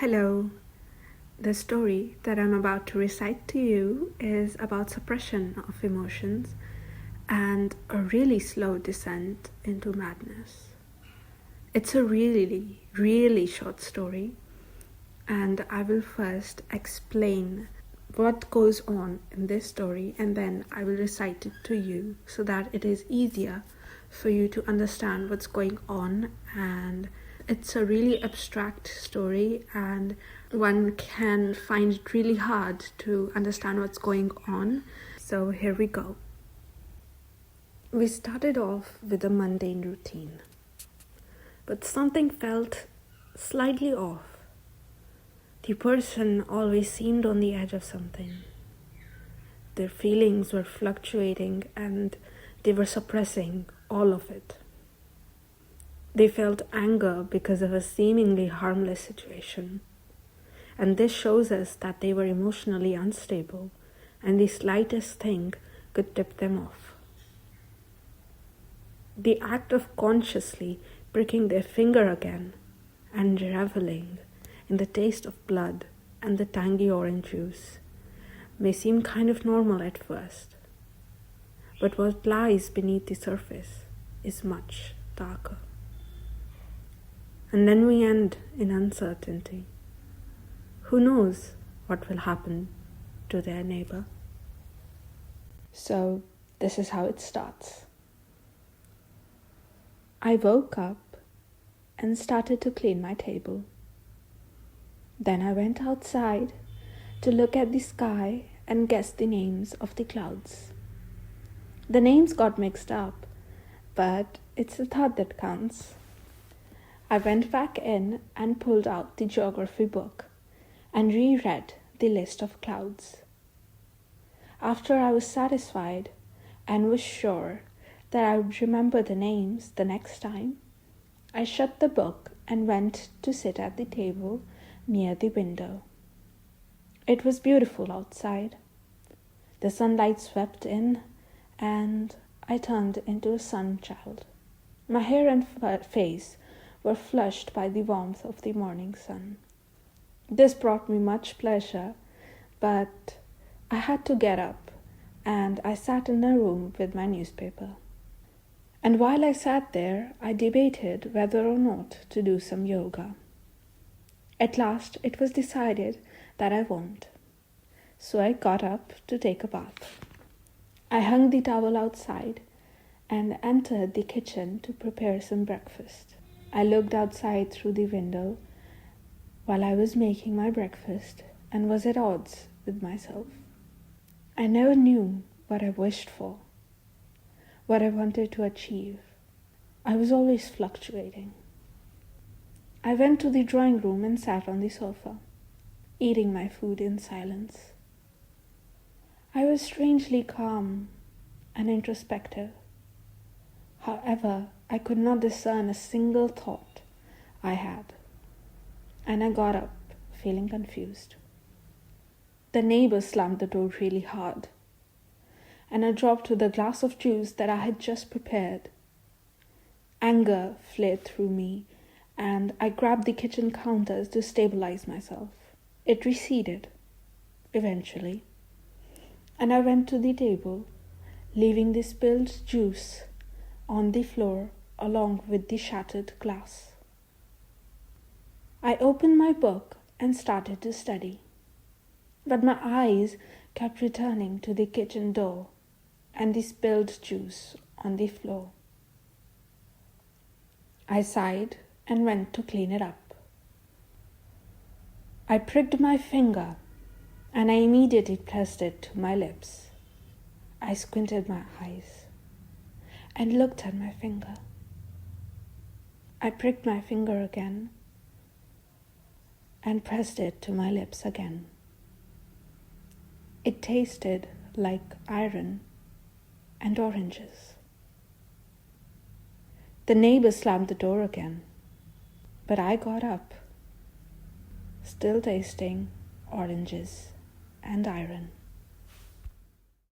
Hello. The story that I'm about to recite to you is about suppression of emotions and a really slow descent into madness. It's a really short story, and I will first explain what goes on in this story, and then I will recite it to you so that it is easier for you to understand what's going on. And it's a really abstract story, and one can find it really hard to understand what's going on. So here we go. We started off with a mundane routine, but something felt slightly off. The person always seemed on the edge of something. Their feelings were fluctuating and they were suppressing all of it. They felt anger because of a seemingly harmless situation. And this shows us that they were emotionally unstable, and the slightest thing could tip them off. The act of consciously pricking their finger again and reveling in the taste of blood and the tangy orange juice may seem kind of normal at first, but what lies beneath the surface is much darker. And then we end in uncertainty. Who knows what will happen to their neighbor? So this is how it starts. I woke up and started to clean my table. Then I went outside to look at the sky and guess the names of the clouds. The names got mixed up, but it's the thought that counts. I went back in and pulled out the geography book and reread the list of clouds. After I was satisfied and was sure that I would remember the names the next time, I shut the book and went to sit at the table near the window. It was beautiful outside. The sunlight swept in and I turned into a sun child. My hair and face were flushed by the warmth of the morning sun. This brought me much pleasure, but I had to get up and I sat in a room with my newspaper. And while I sat there, I debated whether or not to do some yoga. At last, it was decided that I won't. So I got up to take a bath. I hung the towel outside and entered the kitchen to prepare some breakfast. I looked outside through the window while I was making my breakfast and was at odds with myself. I never knew what I wished for, what I wanted to achieve. I was always fluctuating. I went to the drawing room and sat on the sofa, eating my food in silence. I was strangely calm and introspective. However, I could not discern a single thought I had, and I got up feeling confused. The neighbor slammed the door really hard, and I dropped the glass of juice that I had just prepared. Anger flared through me, and I grabbed the kitchen counters to stabilize myself. It receded, eventually, and I went to the table, leaving the spilled juice on the floor along with the shattered glass. I opened my book and started to study, but my eyes kept returning to the kitchen door and the spilled juice on the floor. I sighed and went to clean it up. I pricked my finger and I immediately pressed it to my lips. I squinted my eyes and looked at my finger. I pricked my finger again and pressed it to my lips again. It tasted like iron and oranges. The neighbor slammed the door again, but I got up, still tasting oranges and iron.